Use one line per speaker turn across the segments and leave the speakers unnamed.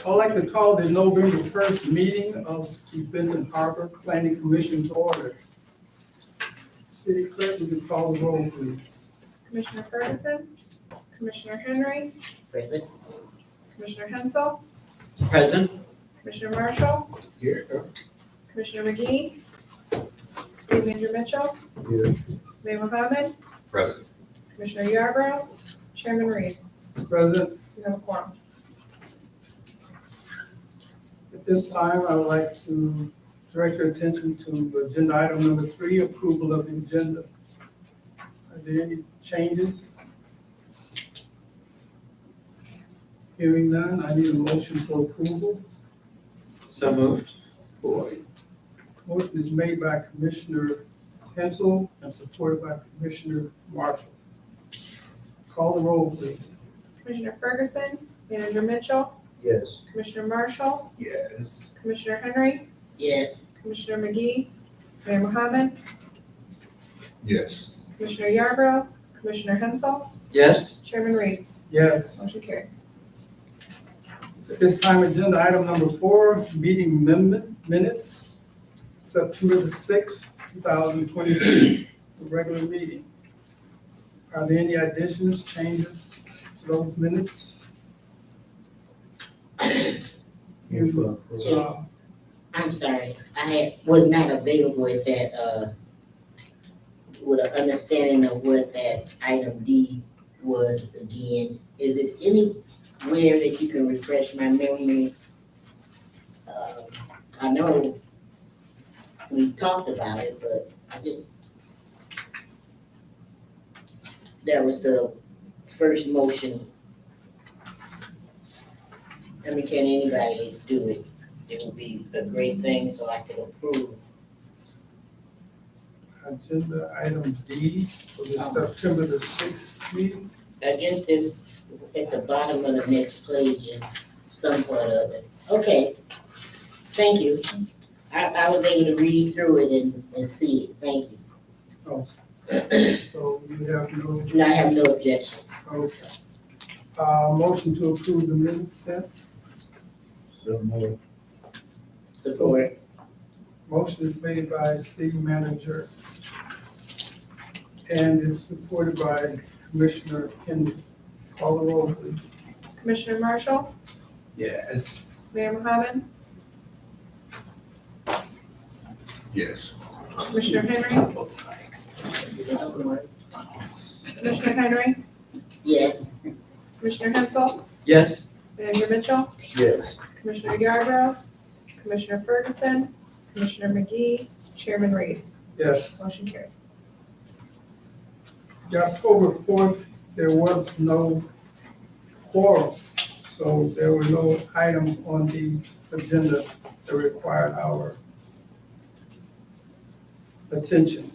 I'd like to call the November 1st meeting of the Benton Harbor Planning Commission to order. City Clerk, would you call the roll, please?
Commissioner Ferguson, Commissioner Henry,
Present.
Commissioner Hensel,
Present.
Commissioner Marshall,
Here.
Commissioner McGee, City Manager Mitchell,
Here.
Mayor Mohammed,
Present.
Commissioner Yarborough, Chairman Reed.
Present.
You have a quorum.
At this time, I would like to direct your attention to agenda item number 3, approval of the agenda. Are there any changes? Hearing none, I need a motion for approval.
So moved.
Motion is made by Commissioner Hensel and supported by Commissioner Marshall. Call the roll, please.
Commissioner Ferguson, Manager Mitchell,
Yes.
Commissioner Marshall,
Yes.
Commissioner Henry,
Yes.
Commissioner McGee, Mayor Mohammed,
Yes.
Commissioner Yarborough, Commissioner Hensel,
Yes.
Chairman Reed.
Yes.
Motion carried.
At this time, agenda item number 4, meeting minutes, September the 6th, 2022, the regular meeting. Are there any additions, changes to those minutes?
I'm sorry, was not available at that, with an understanding of what that item D was again. Is it anywhere that you can refresh my memory? I know we talked about it, but that was the first motion. I mean, can anybody do it? It would be a great thing so I could approve.
Agenda item D for the September the 6th meeting.
I guess this, at the bottom of the next page is somewhat of it. Okay, thank you. I was able to read through it and see it, thank you.
So you have no,
And I have no objections.
okay. Motion to approve the minutes then?
Support.
Motion is made by city manager and is supported by Commissioner Henry. Call the roll, please.
Commissioner Marshall,
Yes.
Mayor Mohammed,
Yes.
Commissioner Henry, Commissioner Henry,
Yes.
Commissioner Hensel,
Yes.
Manager Mitchell,
Yes.
Commissioner Yarborough, Commissioner Ferguson, Commissioner McGee, Chairman Reed.
Yes.
Motion carried.
The October 4th, there was no quorum, so there were no items on the agenda that required our attention.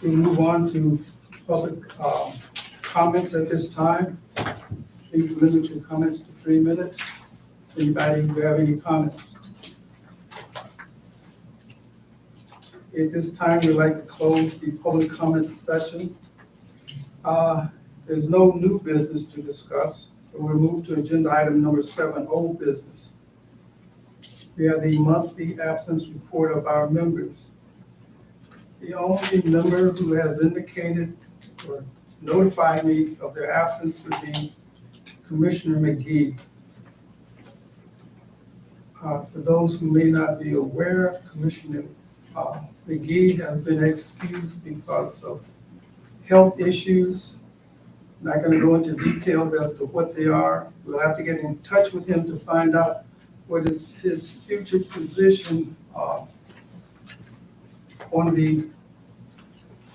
We move on to public comments at this time. Please limit your comments to 3 minutes. Does anybody who have any comments? At this time, we'd like to close the public comment session. There's no new business to discuss, so we'll move to agenda item number 7, old business. We have the monthly absence report of our members. The only member who has indicated or notified me of their absence would be Commissioner McGee. For those who may not be aware, Commissioner McGee has been excused because of health issues. Not going to go into details as to what they are. We'll have to get in touch with him to find out what is his future position on the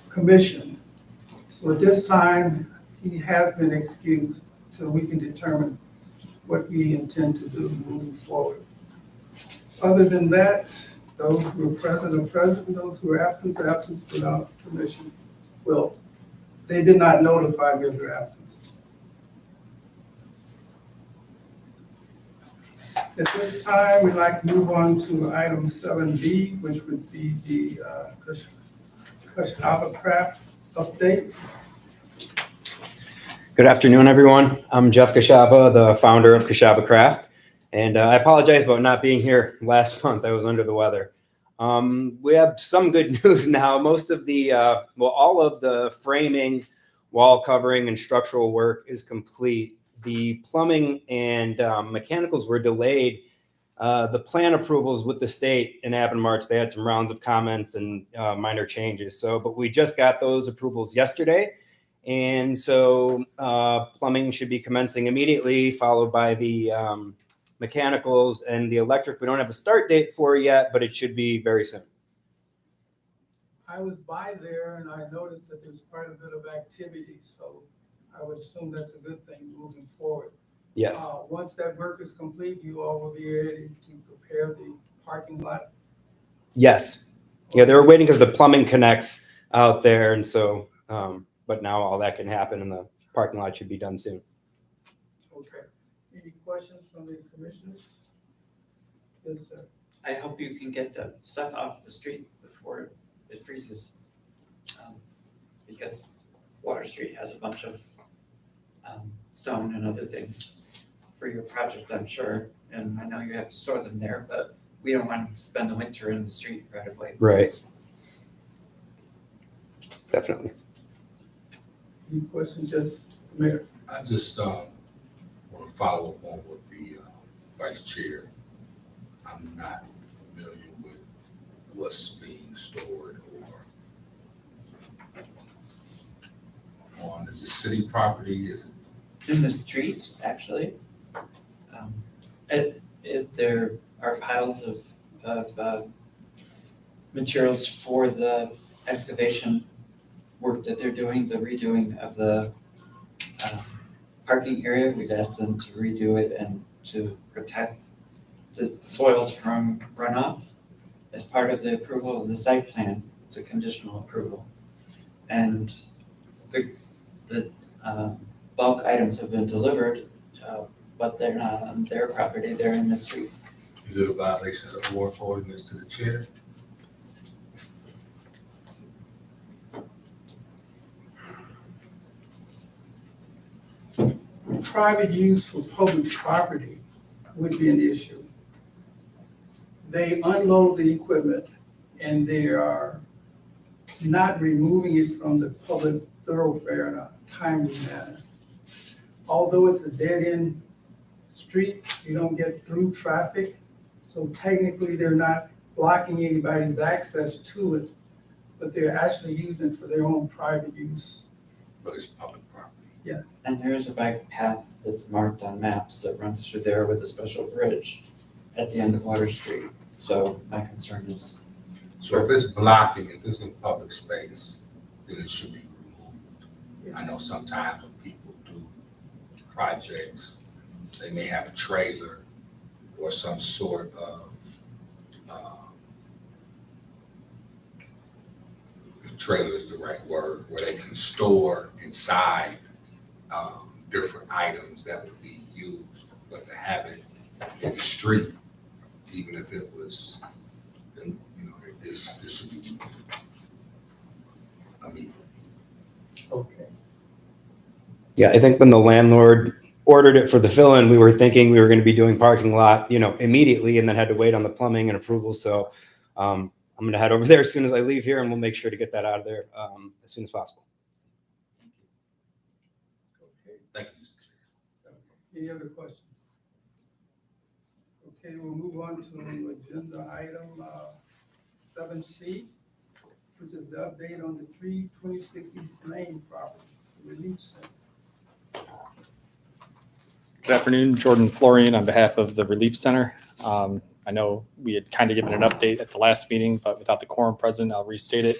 commission. So at this time, he has been excused so we can determine what we intend to do moving forward. Other than that, those who are present are present, those who are absent are absent without permission. Well, they did not notify me of their absence. At this time, we'd like to move on to item 7B, which would be the Kushhava Craft update.
Good afternoon, everyone. I'm Jeff Kashaba, the founder of Kashaba Craft, and I apologize about not being here last month. I was under the weather. We have some good news now. Most of the, all of the framing, wall covering, and structural work is complete. The plumbing and mechanicals were delayed. The plan approvals with the state in Ab and March, they had some rounds of comments and minor changes. But we just got those approvals yesterday. And so plumbing should be commencing immediately, followed by the mechanicals and the electric. We don't have a start date for it yet, but it should be very soon.
I was by there and I noticed that there's quite a bit of activity, so I would assume that's a good thing moving forward.
Yes.
Once that work is complete, you all will be ready to prepare the parking lot.
Yes. Yeah, they were waiting because the plumbing connects out there. And so, but now all that can happen and the parking lot should be done soon.
Okay. Any questions from the commissioners? Yes, sir.
I hope you can get that stuff off the street before it freezes. Because Water Street has a bunch of stone and other things for your project, I'm sure. And I know you have to store them there, but we don't want to spend the winter in the street right away.
Right. Definitely.
Any questions, just Mayor?
I just want to follow up on what the vice chair. I'm not familiar with what's being stored or on, is it city property? Is it?
In the street, actually. There are piles of materials for the excavation work that they're doing, the redoing of the parking area. We've asked them to redo it and to protect the soils from runoff as part of the approval of the site plan. It's a conditional approval. And the bulk items have been delivered, but they're not on their property, they're in the street.
Is it a violation of the work ordinance to the chair?
Private use for public property would be an issue. They unload the equipment and they are not removing it from the public thoroughfare in a timely manner. Although it's a dead-end street, you don't get through traffic, so technically they're not blocking anybody's access to it, but they're actually using it for their own private use.
But it's public property.
And there is a bike path that's marked on maps that runs through there with a special bridge at the end of Water Street. So my concern is,
So if it's blocking, if it's in public space, then it should be removed. I know sometimes when people do projects, they may have a trailer or some sort of, if trailer is the right word, where they can store inside different items that would be used, but to have it in the street, even if it was, you know, this should be, I mean,
Okay.
Yeah, I think when the landlord ordered it for the fill-in, we were thinking we were going to be doing parking lot, immediately, and then had to wait on the plumbing and approval. So I'm going to head over there as soon as I leave here, and we'll make sure to get that out of there as soon as possible.
Okay.
thank you, Mr. Chair.
Any other questions? Okay, we'll move on to agenda item 7C, which is the update on the 326 East Main property, the Relief Center.
Good afternoon, Jordan Florian on behalf of the Relief Center. I know we had kind of given an update at the last meeting, but without the quorum present, I'll restate it.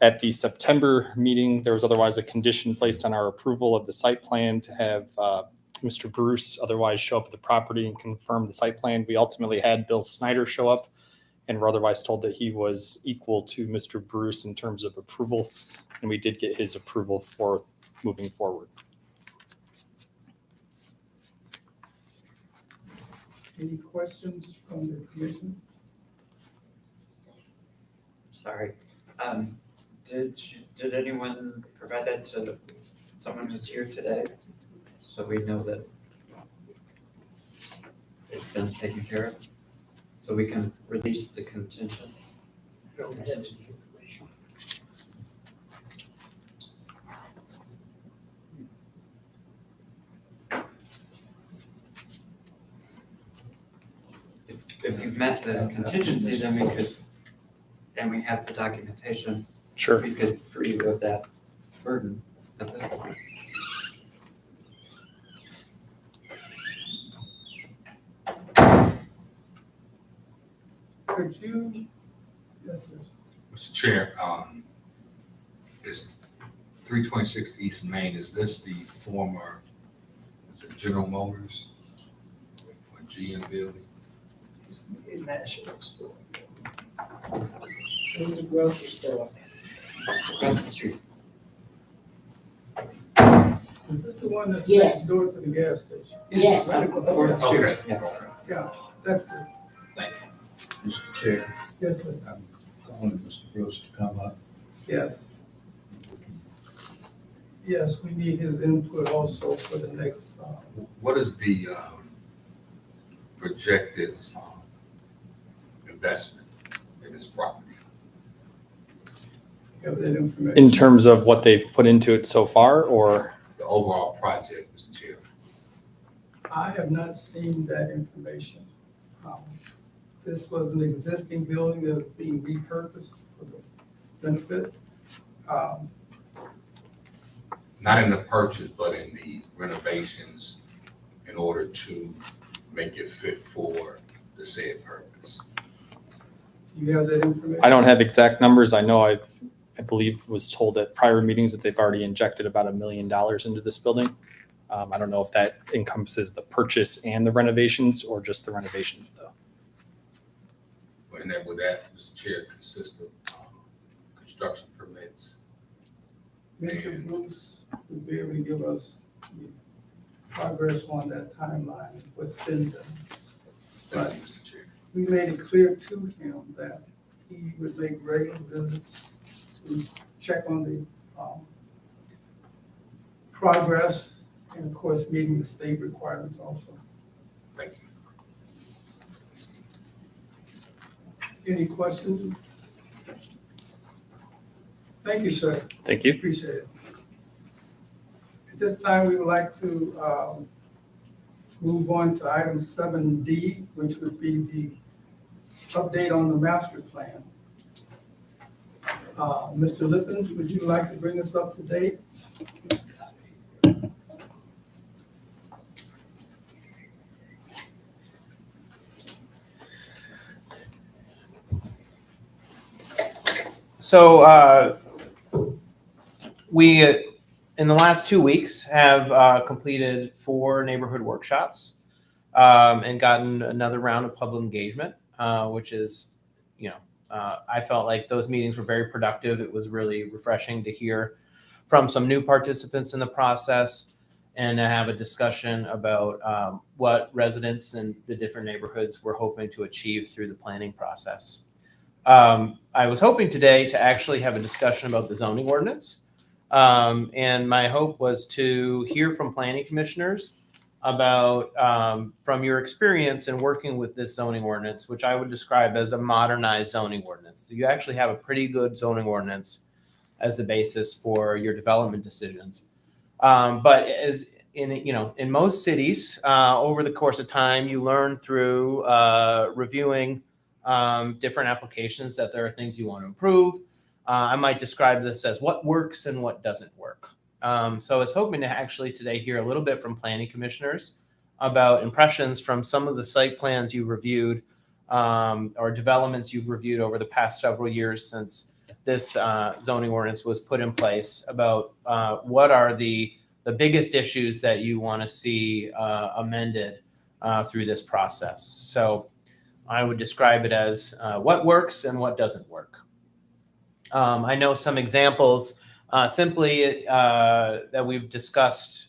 At the September meeting, there was otherwise a condition placed on our approval of the site plan to have Mr. Bruce otherwise show up at the property and confirm the site plan. We ultimately had Bill Snyder show up and were otherwise told that he was equal to Mr. Bruce in terms of approval, and we did get his approval for moving forward.
Any questions from the commission?
sorry. Did anyone provide that to someone who's here today? so we know that it's been taken care of, so we can release the contingents. If you've met the contingency, then we could, and we have the documentation,
Sure.
we could free you of that burden at this point.
Could you, yes, sir.
Mr. Chair, is 326 East Main, is this the former, is it General Motors? Or GM building?
National store.
It was a grocery store.
Across the street.
Is this the one that's
Yes.
next door to the gas station?
Yes.
Right across-
Fourth Street,
Okay.
yeah.
Yeah, that's it.
Thank you.
Mr. Chair,
Yes, sir.
I'm calling Mr. Gross to come up.
Yes. Yes, we need his input also for the next,
What is the projected investment in this property?
have that information.
In terms of what they've put into it so far, or
The overall project, Mr. Chair?
I have not seen that information. This was an existing building that was being repurposed for the benefit.
Not in the purchase, but in the renovations in order to make it fit for the said purpose.
You have that information?
I don't have exact numbers. I know I believe was told at prior meetings that they've already injected about $1 million into this building. I don't know if that encompasses the purchase and the renovations or just the renovations though.
And then would that, Mr. Chair, consist of construction permits?
Mr. Bruce will be able to give us the progress on that timeline, what's been done.
Thank you, Mr. Chair.
We made it clear to him that he would make regular visits to check on the progress and of course, meeting the state requirements also.
Thank you.
Any questions? Thank you, sir.
Thank you.
Appreciate it. At this time, we would like to move on to item 7D, which would be the update on the master plan. Mr. Lippens, would you like to bring us up to date?
So we, in the last 2 weeks, have completed 4 neighborhood workshops and gotten another round of public engagement, which is, I felt like those meetings were very productive. It was really refreshing to hear from some new participants in the process and to have a discussion about what residents in the different neighborhoods were hoping to achieve through the planning process. I was hoping today to actually have a discussion about the zoning ordinance. And my hope was to hear from planning commissioners about, from your experience in working with this zoning ordinance, which I would describe as a modernized zoning ordinance. So you actually have a pretty good zoning ordinance as the basis for your development decisions. But as in most cities, over the course of time, you learn through reviewing different applications that there are things you want to improve. I might describe this as what works and what doesn't work. So I was hoping to actually today hear a little bit from planning commissioners about impressions from some of the site plans you've reviewed or developments you've reviewed over the past several years since this zoning ordinance was put in place, about what are the biggest issues that you want to see amended through this process. So I would describe it as what works and what doesn't work. I know some examples simply that we've discussed,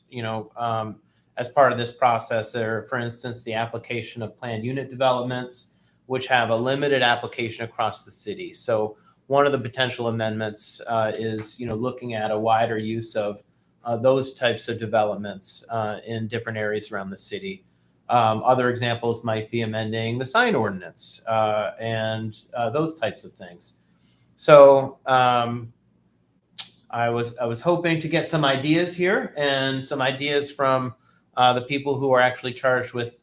as part of this process are, for instance, the application of planned unit developments, which have a limited application across the city. So one of the potential amendments is, looking at a wider use of those types of developments in different areas around the city. Other examples might be amending the sign ordinance and those types of things. So I was hoping to get some ideas here and some ideas from the people who are actually charged with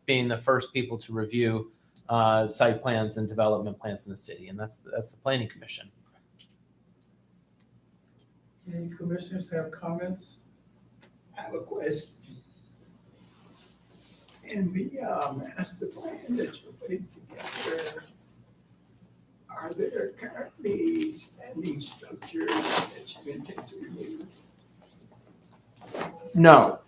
being the first people to review site plans and development plans in the city, and that's the Planning Commission.
Any commissioners have comments?
I have a question. In the master plan that you're putting together, are there currently standing structures that you intend to remove?
No.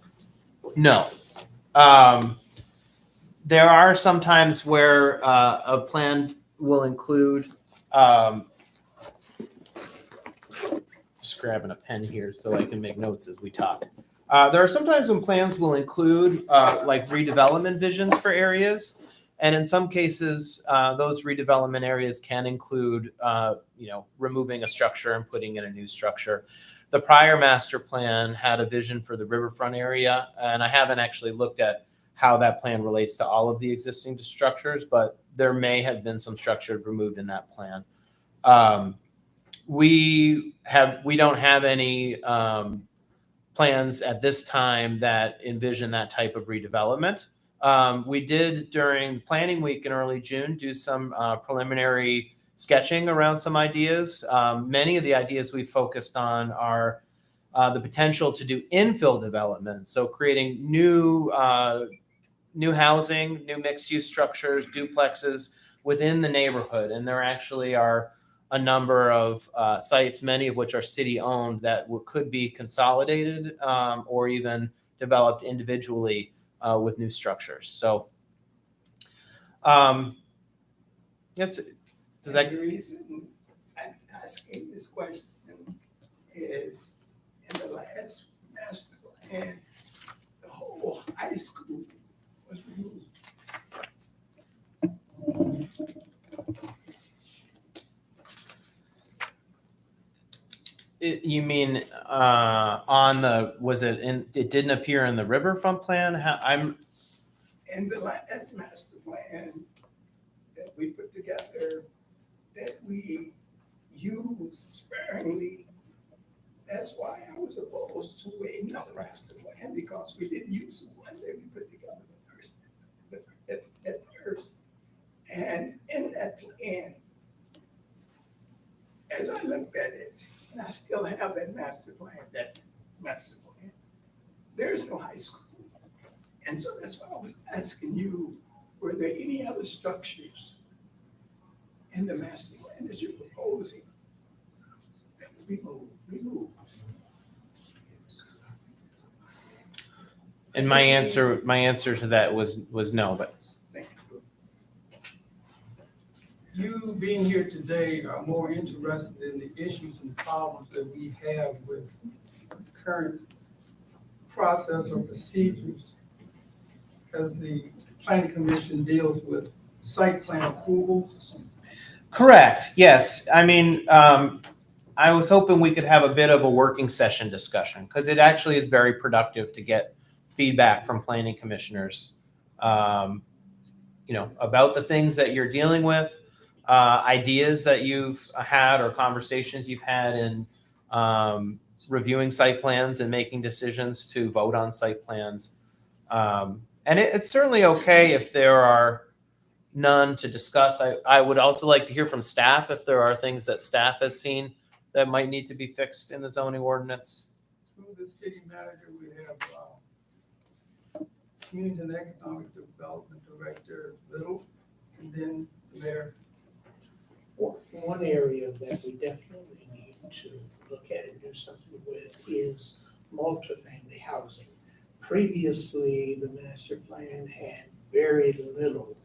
There are some times where a plan will include, just grabbing a pen here so I can make notes as we talk. There are sometimes when plans will include like redevelopment visions for areas. And in some cases, those redevelopment areas can include, removing a structure and putting in a new structure. The prior master plan had a vision for the riverfront area, and I haven't actually looked at how that plan relates to all of the existing structures, but there may have been some structure removed in that plan. We don't have any plans at this time that envision that type of redevelopment. We did during planning week in early June do some preliminary sketching around some ideas. Many of the ideas we focused on are the potential to do infill development, so creating new housing, new mixed-use structures, duplexes within the neighborhood. And there actually are a number of sites, many of which are city-owned, that could be consolidated or even developed individually with new structures. So
The reason I'm asking this question is in the last master plan, the whole high school was removed.
You mean it didn't appear in the riverfront plan?
In the last master plan that we put together, that we used sparingly, that's why I was opposed to another master plan, because we didn't use the one that we put together at first. And in that plan, as I looked at it, and I still have that master plan, there's no high school. And so that's why I was asking you, were there any other structures in the master plan that you're proposing that would be removed?
And my answer to that was no, but
Thank you.
You being here today are more interested in the issues and problems that we have with current process or procedures as the planning commission deals with site plan approvals.
correct. Yes. I mean, I was hoping we could have a bit of a working session discussion, because it actually is very productive to get feedback from planning commissioners, about the things that you're dealing with, ideas that you've had or conversations you've had in reviewing site plans and making decisions to vote on site plans. And it's certainly okay if there are none to discuss. I would also like to hear from staff if there are things that staff has seen that might need to be fixed in the zoning ordinance.
Through the city manager, we have Community and Economic Development Director Little, and then Mayor.
One area that we definitely need to look at and do something with is multifamily housing. Previously, the master plan had very little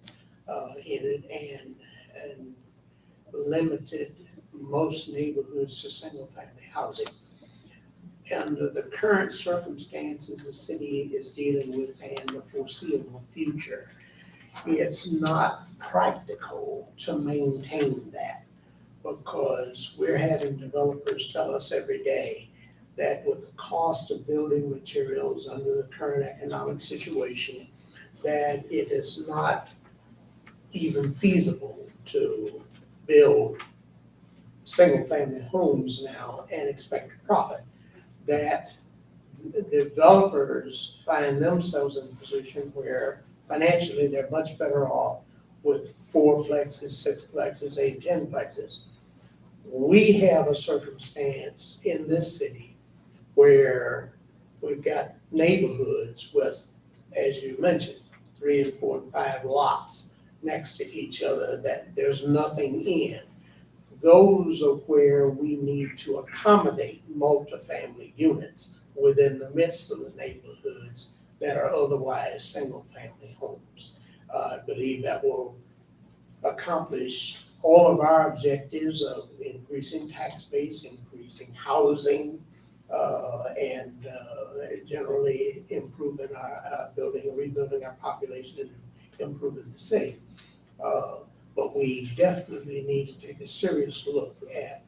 in it and limited most neighborhoods to single-family housing. Under the current circumstances the city is dealing with and the foreseeable future, it's not practical to maintain that, because we're having developers tell us every day that with the cost of building materials under the current economic situation, that it is not even feasible to build single-family homes now and expect a profit. That the developers find themselves in a position where financially they're much better off with 4-plexes, 6-plexes, 8, 10-plexes. We have a circumstance in this city where we've got neighborhoods with, as you mentioned, 3 and 4 and 5 lots next to each other that there's nothing in. Those are where we need to accommodate multifamily units within the midst of the neighborhoods that are otherwise single-family homes. I believe that will accomplish all of our objectives of increasing tax base, increasing housing, and generally improving our building and rebuilding our population and improving the city. But we definitely need to take a serious look at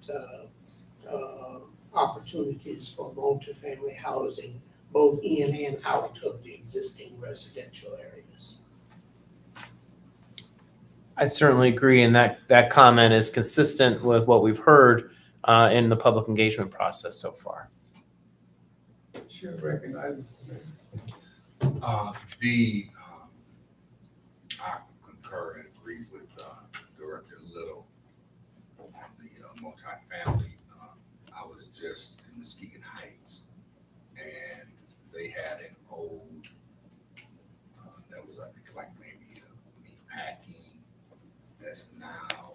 opportunities for multifamily housing, both in and out of the existing residential areas.
I certainly agree, and that comment is consistent with what we've heard in the public engagement process so far.
Chair recognizes the mayor.
I concur and agree with Director Little on the multifamily. I was just in Muskegon Heights, and they had an old, that was, I think, like maybe a meat packing, that's now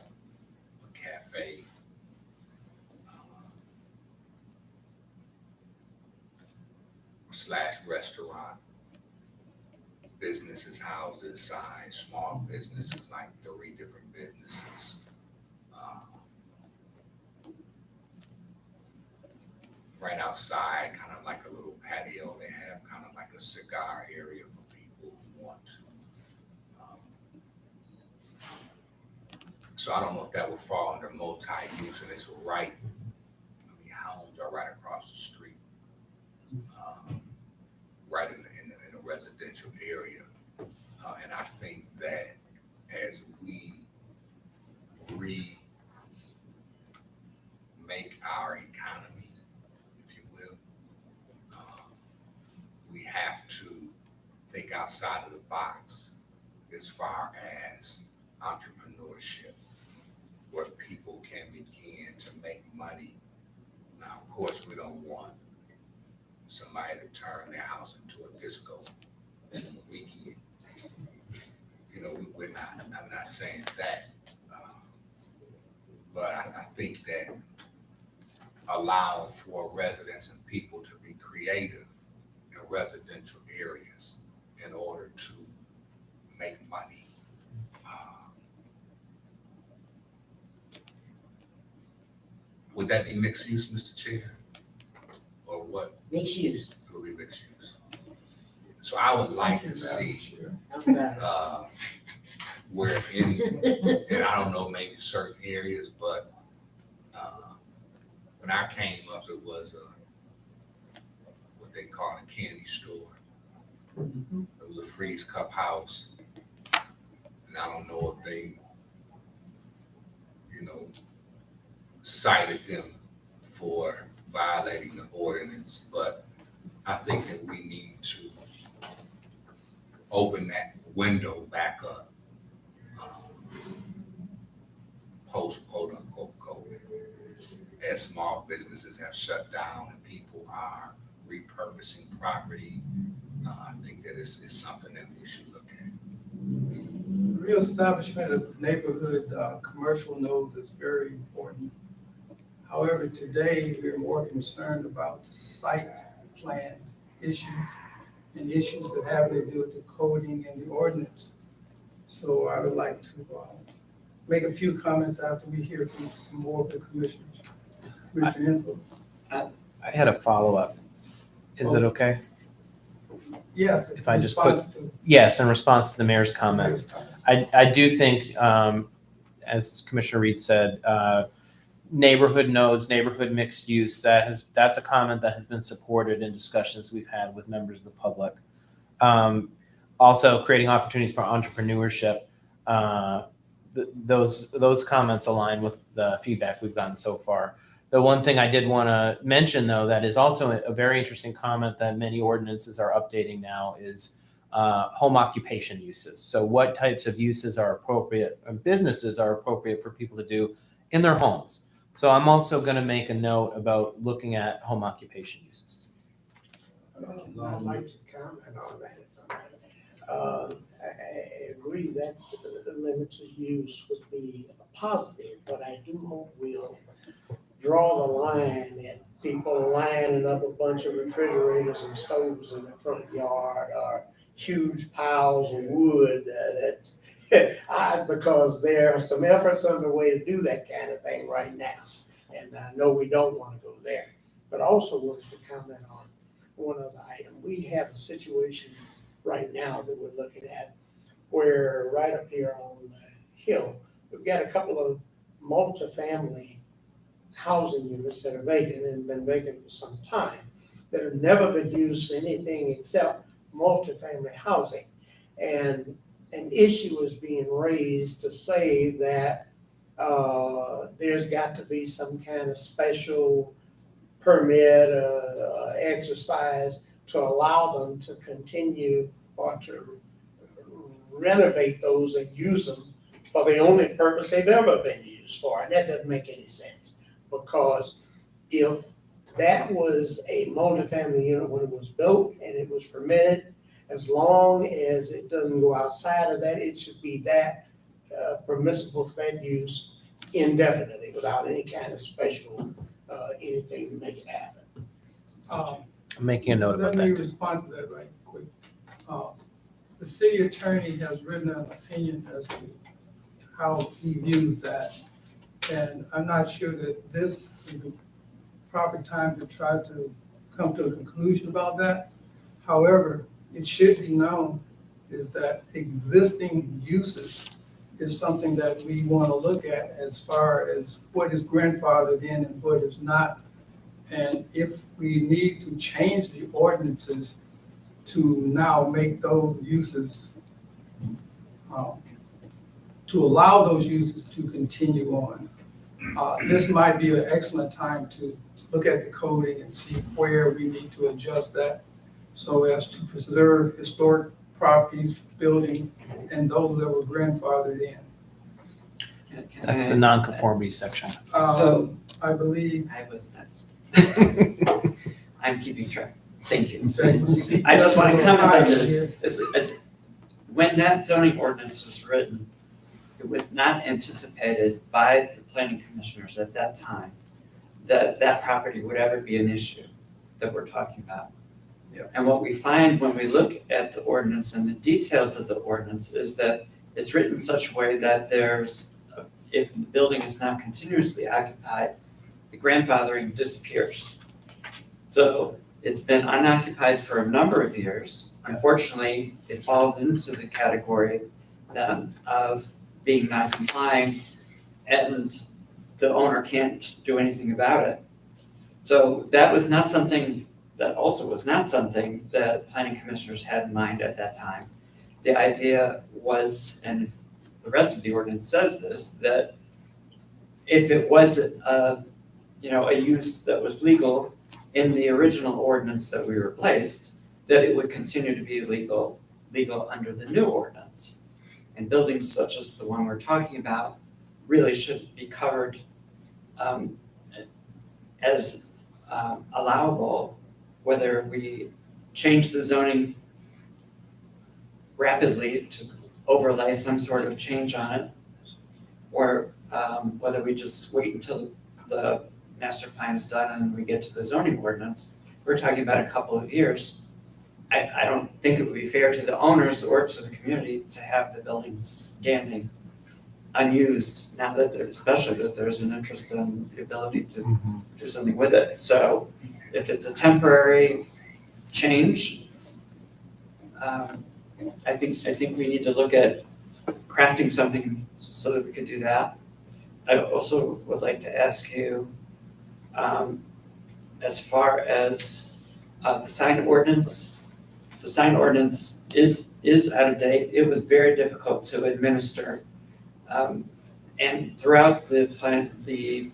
a cafe. Slash restaurant. Businesses housed inside, small businesses, like 3 different businesses. Right outside, kind of like a little patio, they have kind of like a cigar area for people who want to. So I don't know if that would fall under multi-use, and it's right, I mean, homes are right across the street. Right in a residential area. And I think that as we remake our economy, if you will, we have to think outside of the box as far as entrepreneurship, where people can begin to make money. Now, of course, we don't want somebody to turn their house into a disco on the weekend. You know, I'm not saying that. But I think that allowing for residents and people to be creative in residential areas in order to make money. Would that be mixed use, Mr. Chair? Or what?
Mixed use.
It will be mixed use. So I would like to see,
I'm sorry.
where in, and I don't know, maybe certain areas, but, when I came up, it was what they call a candy store. It was a freeze cup house. And I don't know if they, cited them for violating the ordinance, but I think that we need to open that window back up, post quote unquote COVID, as small businesses have shut down and people are repurposing property. I think that is something that we should look at.
Reestablishment of neighborhood commercial nodes is very important. However, today we're more concerned about site plan issues and issues that have to do with the coding and the ordinance. So I would like to make a few comments after we hear from some more of the commissioners. Mr. Hensel?
I had a follow-up. Is it okay?
Yes.
If I just
response to-
Yes, in response to the mayor's comments. I do think, as Commissioner Reed said, neighborhood nodes, neighborhood mixed use, that's a comment that has been supported in discussions we've had with members of the public. Also creating opportunities for entrepreneurship. Those comments align with the feedback we've gotten so far. The one thing I did want to mention, though, that is also a very interesting comment that many ordinances are updating now is home occupation uses. So what types of uses are appropriate, and businesses are appropriate for people to do in their homes. So I'm also going to make a note about looking at home occupation uses.
I'd like to comment on that. I agree that the limits of use would be a positive, but I do hope we'll draw the line at people lining up a bunch of refrigerators and stoves in the front yard or huge piles of wood because there are some efforts underway to do that kind of thing right now. And I know we don't want to go there, but also wanted to comment on one other item. We have a situation right now that we're looking at where right up here on the hill, we've got a couple of multifamily housing units that are vacant and been vacant for some time that have never been used for anything except multifamily housing. And an issue is being raised to say that there's got to be some kind of special permit exercise to allow them to continue or to renovate those and use them for the only purpose they've ever been used for. And that doesn't make any sense, because if that was a multifamily unit when it was built and it was permitted, as long as it doesn't go outside of that, it should be that permissible for that use indefinitely without any kind of special anything to make it happen.
I'm making a note about
Let me
that.
respond to that right quick. The city attorney has written an opinion as to how he views that. And I'm not sure that this is the proper time to try to come to a conclusion about that. However, it should be known is that existing uses is something that we want to look at as far as what is grandfathered in and what is not. And if we need to change the ordinances to now make those uses, to allow those uses to continue on, this might be an excellent time to look at the coding and see where we need to adjust that so as to preserve historic properties, buildings, and those that were grandfathered in.
That's the nonconformity section.
So-
I believe.
I was next. I'm keeping track. Thank you.
Thanks.
I just want to comment on this. When that zoning ordinance was written, it was not anticipated by the planning commissioners at that time that that property would ever be an issue that we're talking about.
Yeah.
And what we find when we look at the ordinance and the details of the ordinance is that it's written in such a way that if the building is now continuously occupied, the grandfathering disappears. So it's been unoccupied for a number of years. Unfortunately, it falls into the category then of being non-compliant, and the owner can't do anything about it. So that was not something that planning commissioners had in mind at that time. The idea was, and the rest of the ordinance says this, that if it was a use that was legal in the original ordinance that we replaced, that it would continue to be legal under the new ordinance. And buildings such as the one we're talking about really should be covered as allowable, whether we change the zoning rapidly to overlay some sort of change on it, or whether we just wait until the master plan is done and we get to the zoning ordinance. We're talking about a couple of years. I don't think it would be fair to the owners or to the community to have the buildings standing unused now that especially that there's an interest in the ability to do something with it. So if it's a temporary change, I think we need to look at crafting something so that we could do that. I also would like to ask you, as far as the sign ordinance is out of date. It was very difficult to administer. And throughout the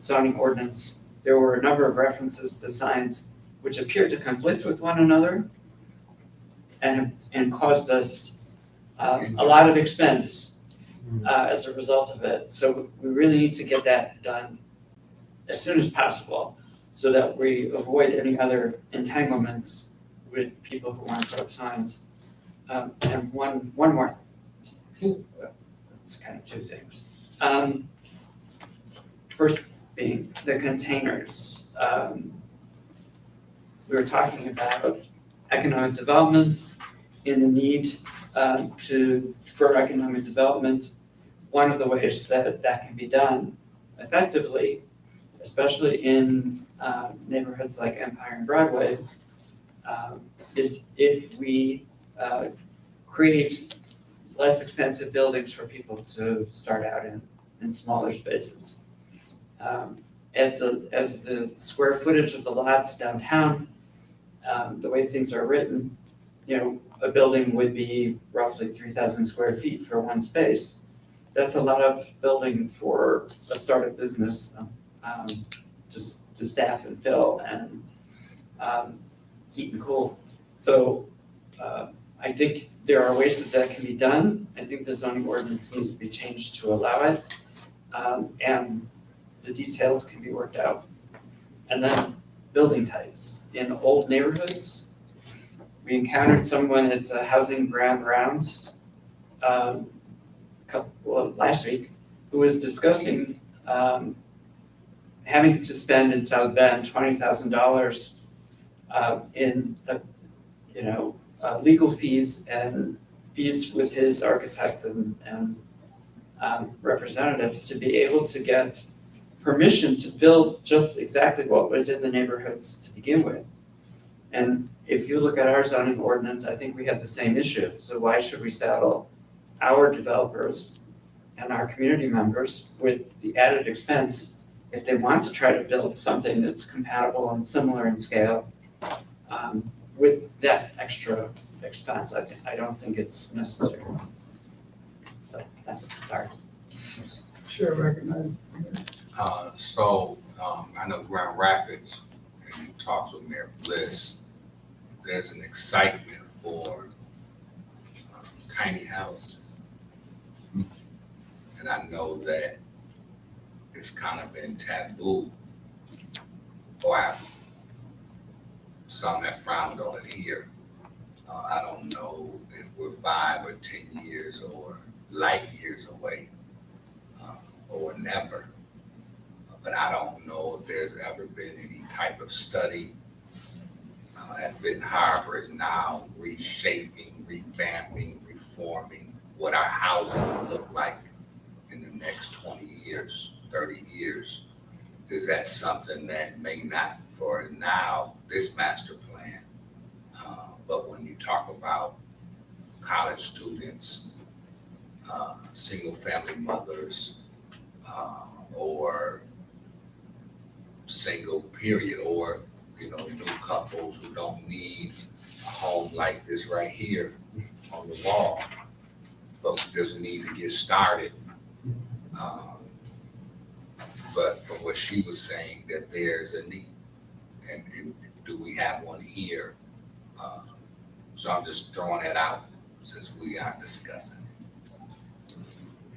zoning ordinance, there were a number of references to signs which appeared to conflict with one another and caused us a lot of expense as a result of it. So we really need to get that done as soon as possible so that we avoid any other entanglements with people who want to put up signs. And one more, it's kind of two things. First being the containers. We were talking about economic development and the need to spur economic development. One of the ways that can be done effectively, especially in neighborhoods like Empire and Broadway, is if we create less expensive buildings for people to start out in smaller spaces. As the square footage of the lots downtown, the way things are written, a building would be roughly 3,000 square feet for one space. That's a lot of building for a startup business, just to staff and fill and keep it cool. So I think there are ways that can be done. I think the zoning ordinance needs to be changed to allow it. And the details can be worked out. And then building types. In old neighborhoods, we encountered someone at the Housing Grand Rounds last week who was discussing having to spend in South Bend $20,000 in legal fees and fees with his architect and representatives to be able to get permission to build just exactly what was in the neighborhoods to begin with. And if you look at our zoning ordinance, I think we have the same issue. So why should we saddle our developers and our community members with the added expense if they want to try to build something that's compatible and similar in scale with that extra expense? I don't think it's necessary. So that's sorry.
Chair recognizes.
I know Grand Rapids, and you talked with Mayor Bliss, there's an excitement for tiny houses. And I know that it's kind of been taboo, or some have frowned on it here. I don't know if we're 5 or 10 years or light years away, or never. But I don't know if there's ever been any type of study as Benton Harbor is now reshaping, revamping, reforming what our housing will look like in the next 20 years, 30 years. Is that something that may not, for now, this master plan, but when you talk about college students, single family mothers, or single period, or new couples who don't need a home like this right here on the wall, but just need to get started. But from what she was saying, that there's a need, and do we have one here? So I'm just throwing that out since we are discussing.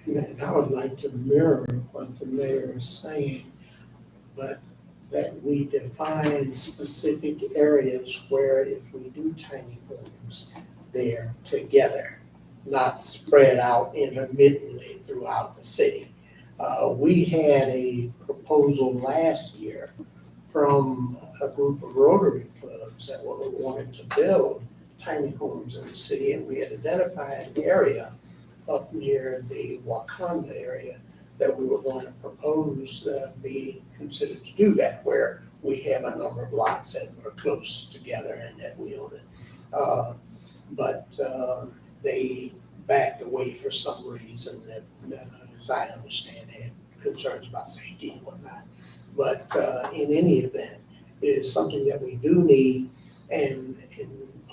And I would like to mirror what the mayor is saying, but that we define specific areas where if we do tiny homes, they're together, not spread out intermittently throughout the city. We had a proposal last year from a group of Rotary clubs that wanted to build tiny homes in the city, and we had identified an area up near the Wakanda area that we were going to propose be considered to do that, where we have a number of lots that are close together and that we own it. But they backed away for some reason that, as I understand, had concerns about safety and whatnot. But in any event, it is something that we do need, and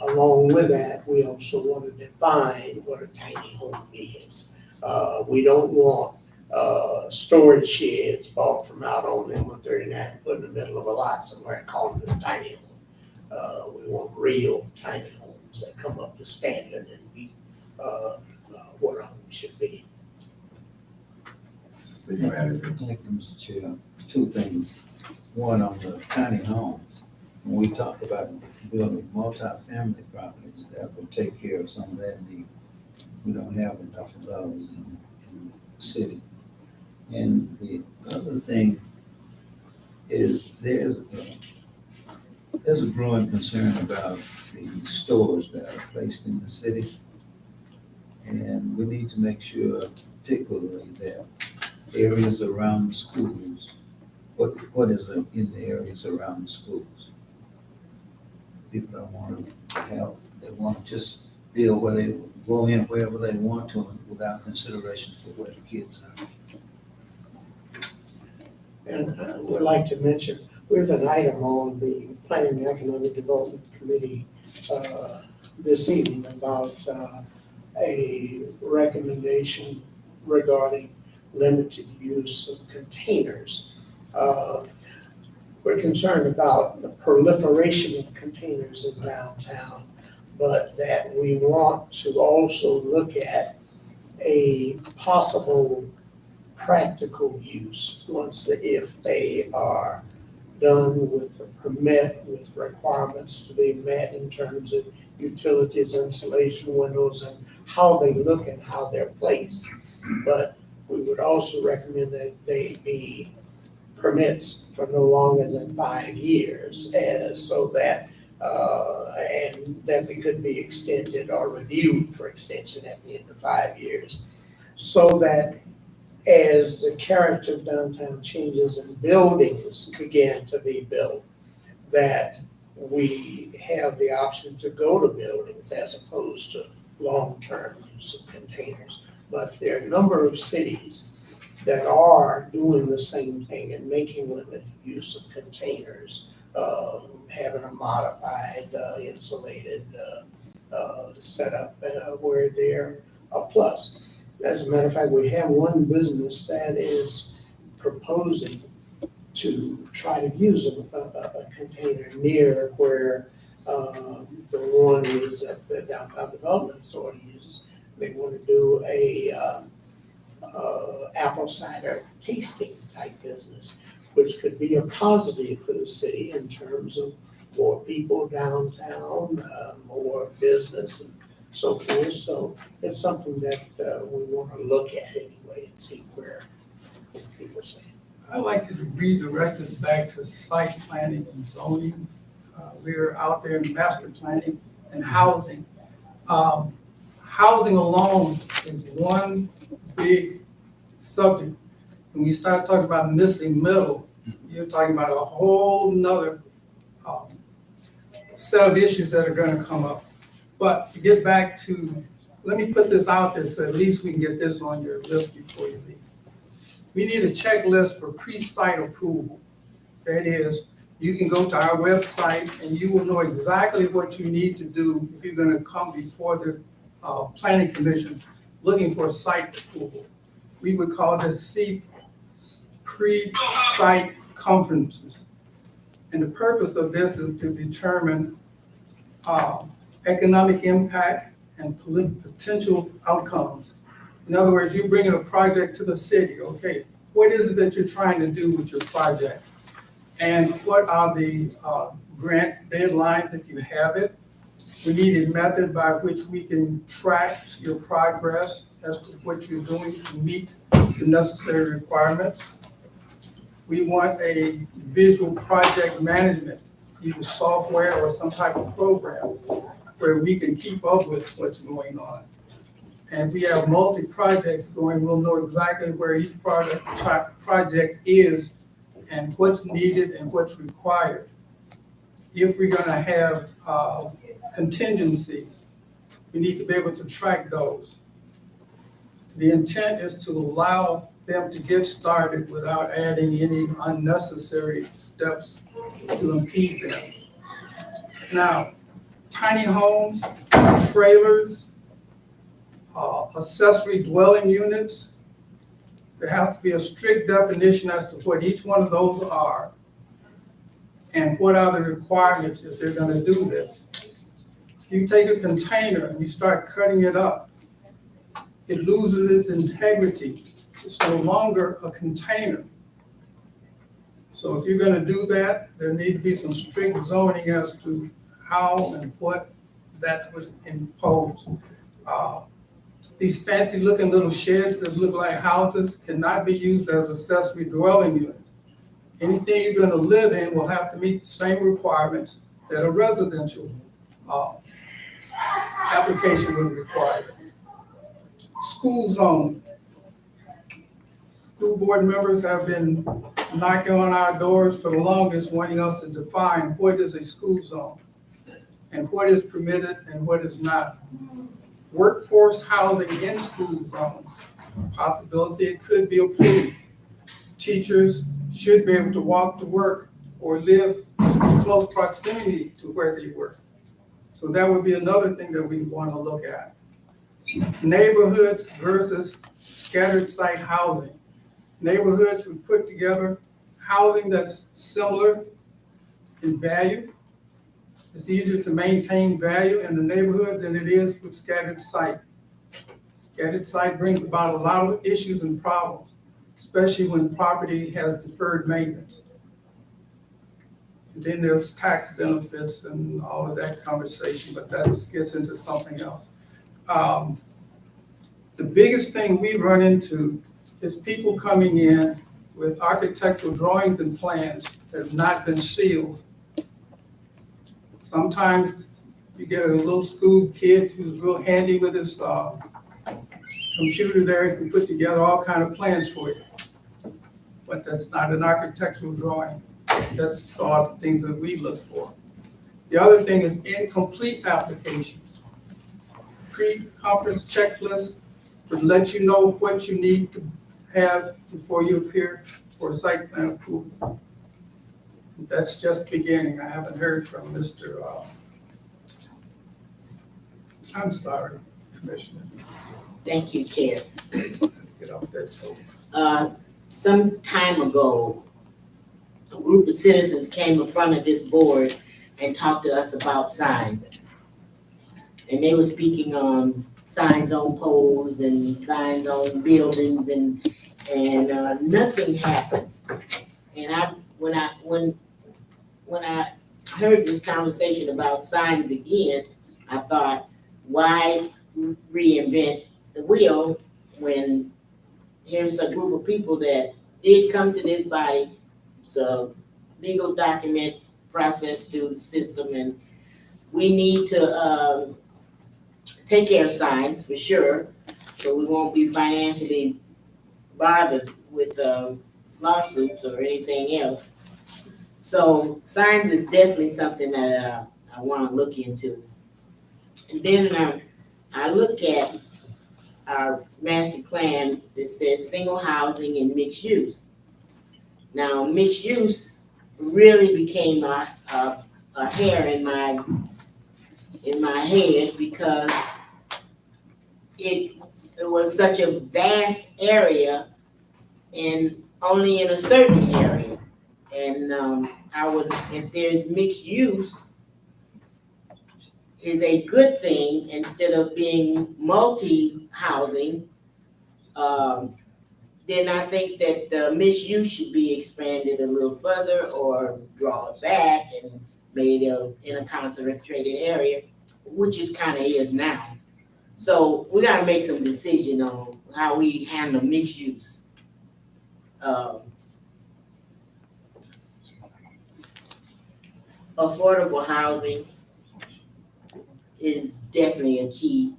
along with that, we also want to define what a tiny home is. We don't want storage sheds bought from out on M139, put in the middle of a lot somewhere and calling it a tiny home. We want real tiny homes that come up to standard and meet what a home should be.
City Manager.
Thank you, Mr. Chair. Two things. One, on the tiny homes. When we talk about building multi-family properties, that will take care of some of that need. We don't have enough of those in the city. And the other thing is there's a growing concern about the stores that are placed in the city. And we need to make sure particularly that areas around the schools, what is in the areas around the schools? People don't want to help, they want to just build where they go in wherever they want to without consideration for where the kids are.
And I would like to mention, we have an item on the Planning and Economic Development Committee this evening about a recommendation regarding limited use of containers. We're concerned about the proliferation of containers in downtown, but that we want to also look at a possible practical use if they are done with a permit, with requirements to be met in terms of utilities, insulation, windows, and how they look and how they're placed. But we would also recommend that they be permits for no longer than 5 years, so that and that they could be extended or reviewed for extension at the end of 5 years, so that as the character of downtown changes and buildings begin to be built, that we have the option to go to buildings as opposed to long-term use of containers. But there are a number of cities that are doing the same thing and making limited use of containers, having a modified insulated setup where they're a plus. As a matter of fact, we have one business that is proposing to try to use a container near where the one is that the Downtown Development Authority uses. They want to do a apple cider tasting type business, which could be a positive for the city in terms of more people downtown, more business and so forth. So it's something that we want to look at anyway and see where people say.
I'd like to redirect us back to site planning and zoning. We're out there in master planning and housing. Housing alone is one big subject. When we start talking about missing middle, you're talking about a whole nother set of issues that are going to come up. But to get back to, let me put this out there so at least we can get this on your list before you leave. We need a checklist for pre-site approval. That is, you can go to our website and you will know exactly what you need to do if you're going to come before the Planning Commission looking for site approval. We would call this pre-site conferences. And the purpose of this is to determine economic impact and potential outcomes. In other words, you're bringing a project to the city. Okay, what is it that you're trying to do with your project? And what are the grant deadlines if you have it? We need a method by which we can track your progress as to what you're doing to meet the necessary requirements. We want a visual project management, either software or some type of program where we can keep up with what's going on. And if we have multi-projects going, we'll know exactly where each project is and what's needed and what's required. If we're gonna have contingencies, we need to be able to track those. The intent is to allow them to get started without adding any unnecessary steps to impede them. Now, tiny homes, trailers, accessory dwelling units, there has to be a strict definition as to what each one of those are and what are the requirements if they're gonna do this. If you take a container and you start cutting it up, it loses its integrity. It's no longer a container. So if you're gonna do that, there need to be some strict zoning as to how and what that would impose. These fancy looking little sheds that look like houses cannot be used as accessory dwelling units. Anything you're gonna live in will have to meet the same requirements that a residential application would require. School zones. School board members have been knocking on our doors for the longest, wanting us to define what is a school zone and what is permitted and what is not. Workforce housing in school zones, possibility it could be approved. Teachers should be able to walk to work or live in close proximity to where they work. So that would be another thing that we want to look at. Neighborhoods versus scattered site housing. Neighborhoods, we put together housing that's similar in value. It's easier to maintain value in the neighborhood than it is with scattered site. Scattered site brings about a lot of issues and problems, especially when property has deferred maintenance. And then there's tax benefits and all of that conversation, but that gets into something else. The biggest thing we run into is people coming in with architectural drawings and plans that have not been sealed. Sometimes you get a little school kid who's real handy with his computer there, he can put together all kinds of plans for you. But that's not an architectural drawing. That's all the things that we look for. The other thing is incomplete applications. Pre-conference checklist would let you know what you need to have before you appear for a site plan approval. That's just beginning. I haven't heard from Mr. I'm sorry, Commissioner.
Thank you, Chair.
Get off that soap.
Some time ago, a group of citizens came in front of this board and talked to us about signs. And they were speaking on signs on poles and signs on buildings and nothing happened. And when I heard this conversation about signs again, I thought, why reinvent the wheel when here's a group of people that did come to this body, so legal document process through the system, and we need to take care of signs for sure, so we won't be financially bothered with lawsuits or anything else. So signs is definitely something that I want to look into. And then I look at our master plan that says single housing and mixed use. Now, mixed use really became a hair in my head because it was such a vast area and only in a certain area. And I would, if there's mixed use, is a good thing instead of being multi-housing, then I think that the misuse should be expanded a little further or draw it back and made in a concentrated area, which is kind of is now. So we gotta make some decision on how we handle mixed use. Affordable housing is definitely a key.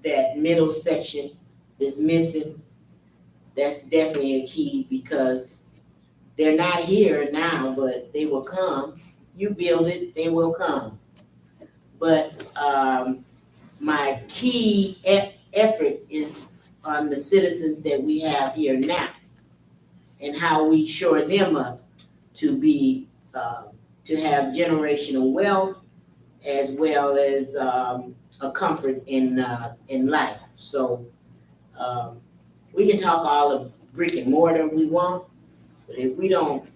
That middle section is missing. That's definitely a key because they're not here now, but they will come. You build it, they will come. But my key effort is on the citizens that we have here now and how we shore them up to be, to have generational wealth as well as a comfort in life. So we can talk all of brick and mortar we want, but if we don't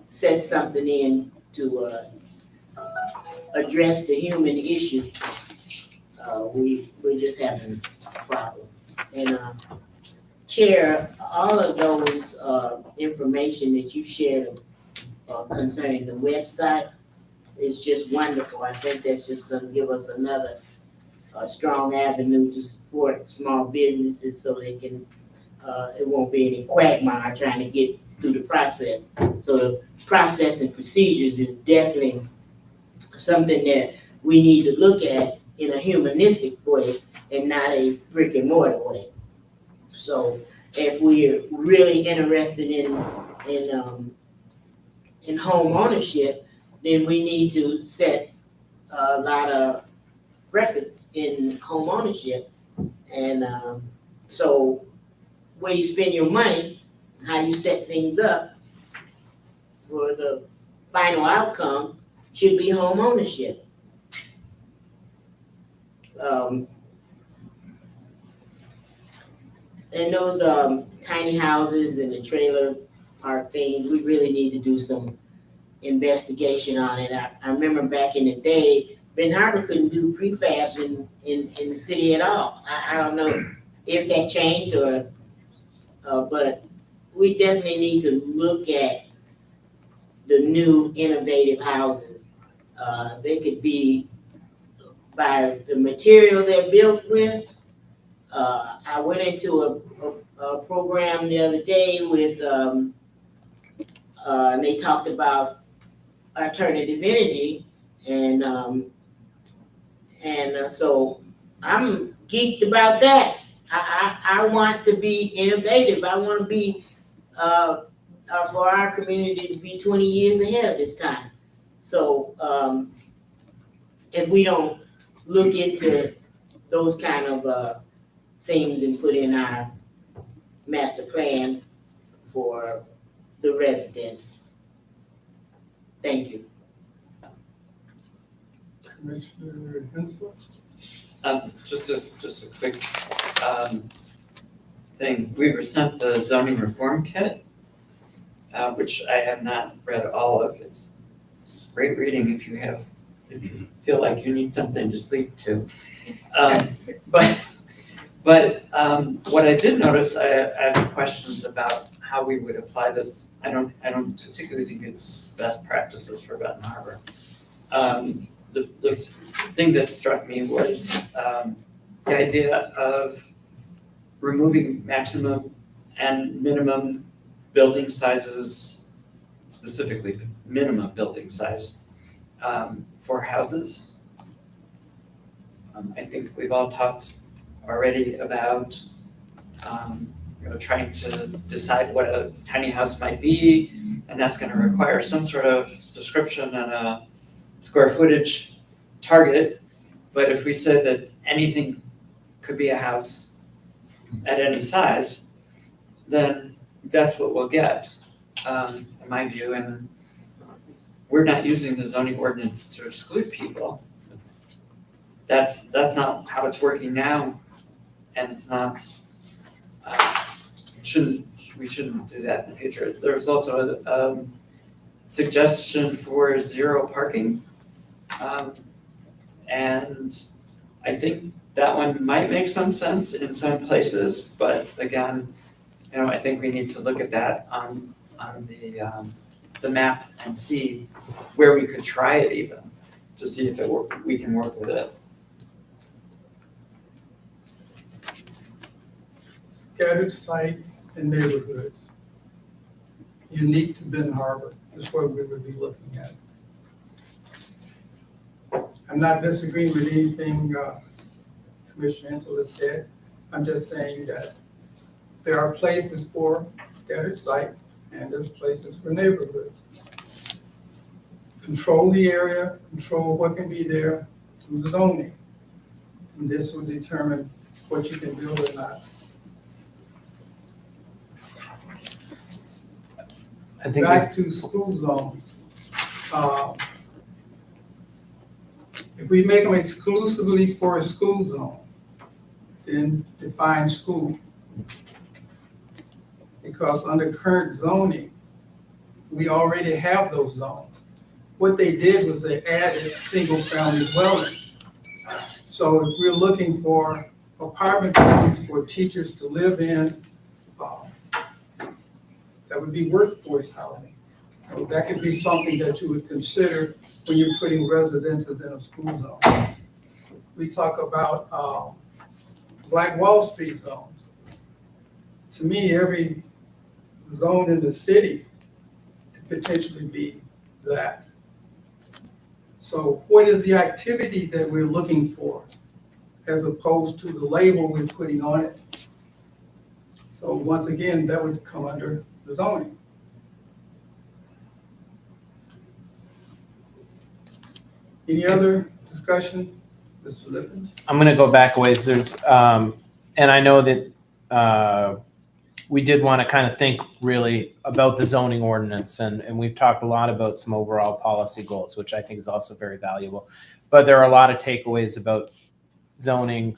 set something in to address the human issue, we're just having a problem. And Chair, all of those information that you shared concerning the website is just wonderful. I think that's just gonna give us another strong avenue to support small businesses so they can, it won't be any quagmire trying to get through the process. So the process and procedures is definitely something that we need to look at in a humanistic way and not a brick and mortar way. So if we're really interested in home ownership, then we need to set a lot of reference in home ownership. And so where you spend your money, how you set things up for the final outcome should be home ownership. And those tiny houses and the trailer park things, we really need to do some investigation on it. I remember back in the day, Ben Harbor couldn't do prefabs in the city at all. I don't know if that changed or, but we definitely need to look at the new innovative houses. They could be by the material they're built with. I went into a program the other day with, and they talked about alternative energy, and so I'm geeked about that. I want to be innovative. I want to be for our community to be 20 years ahead of this time. So if we don't look into those kind of things and put in our master plan for the residents. Thank you.
Commissioner Hensel?
Just a quick thing. We were sent the zoning reform kit, which I have not read all of. It's great reading if you feel like you need something to sleep to. But what I did notice, I have questions about how we would apply this. I don't particularly think it's best practices for Benton Harbor. The thing that struck me was the idea of removing maximum and minimum building sizes, specifically minimum building size for houses. I think we've all talked already about trying to decide what a tiny house might be, and that's going to require some sort of description and a square footage target. But if we said that anything could be a house at any size, then that's what we'll get, in my view. And we're not using the zoning ordinance to exclude people. That's not how it's working now, and it's not. We shouldn't do that in the future. There's also a suggestion for zero parking, and I think that one might make some sense in some places. But again, I think we need to look at that on the map and see where we could try it even to see if we can work with it.
Scattered site and neighborhoods. Unique to Benton Harbor is what we would be looking at. I'm not disagreeing with anything Commissioner Hensel has said. I'm just saying that there are places for scattered site and there's places for neighborhoods. Control the area, control what can be there through zoning. And this will determine what you can build or not.
I think
Back
this,
to school zones. If we make them exclusively for a school zone, then define school. Because under current zoning, we already have those zones. What they did was they added single-family dwellings. So if we're looking for apartment buildings for teachers to live in, that would be workforce housing. So that could be something that you would consider when you're putting residences in a school zone. We talk about Black Wall Street zones. To me, every zone in the city could potentially be that. So what is the activity that we're looking for as opposed to the label we're putting on it? So once again, that would come under the zoning. Any other discussion, Mr. Lippens?
I'm going to go back a ways. There's, and I know that we did want to kind of think really about the zoning ordinance, and we've talked a lot about some overall policy goals, which I think is also very valuable. But there are a lot of takeaways about zoning,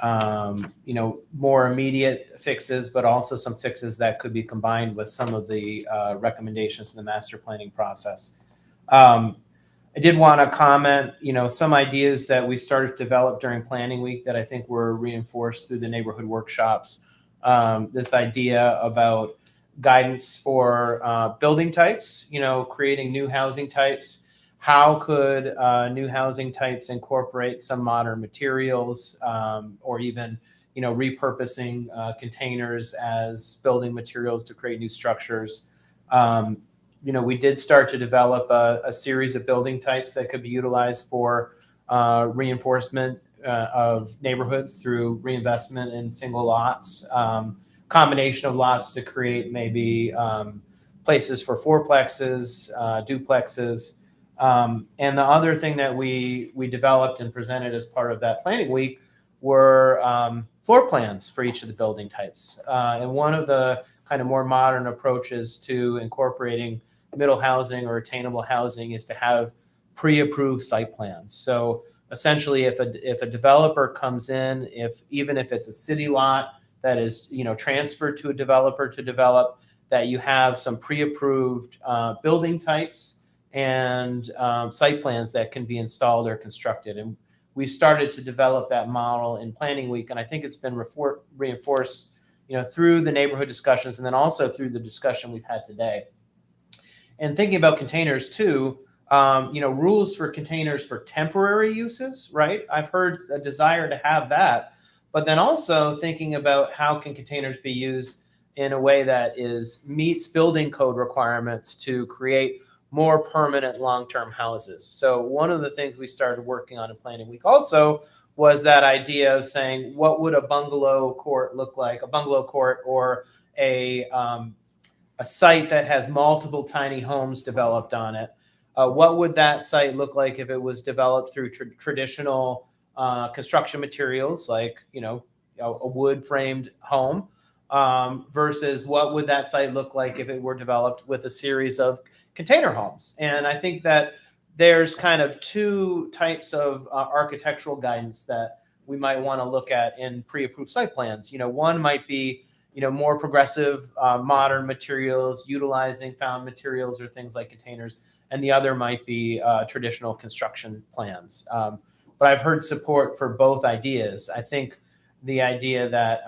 more immediate fixes, but also some fixes that could be combined with some of the recommendations in the master planning process. I did want to comment, some ideas that we started to develop during planning week that I think were reinforced through the neighborhood workshops. This idea about guidance for building types, creating new housing types. How could new housing types incorporate some modern materials, or even, repurposing containers as building materials to create new structures? We did start to develop a series of building types that could be utilized for reinforcement of neighborhoods through reinvestment in single lots, combination of lots to create maybe places for fourplexes, duplexes. And the other thing that we developed and presented as part of that planning week were floor plans for each of the building types. And one of the kind of more modern approaches to incorporating middle housing or attainable housing is to have pre-approved site plans. So essentially, if a developer comes in, even if it's a city lot that is transferred to a developer to develop, that you have some pre-approved building types and site plans that can be installed or constructed. And we started to develop that model in planning week, and I think it's been reinforced through the neighborhood discussions and then also through the discussion we've had today. And thinking about containers too, rules for containers for temporary uses, right? I've heard a desire to have that, but then also thinking about how can containers be used in a way that meets building code requirements to create more permanent long-term houses. So one of the things we started working on in planning week also was that idea of saying, what would a bungalow court look like? A bungalow court or a site that has multiple tiny homes developed on it. What would that site look like if it was developed through traditional construction materials, like a wood-framed home, versus what would that site look like if it were developed with a series of container homes? And I think that there's kind of two types of architectural guidance that we might want to look at in pre-approved site plans. One might be more progressive, modern materials, utilizing found materials or things like containers, and the other might be traditional construction plans. But I've heard support for both ideas. I think the idea that,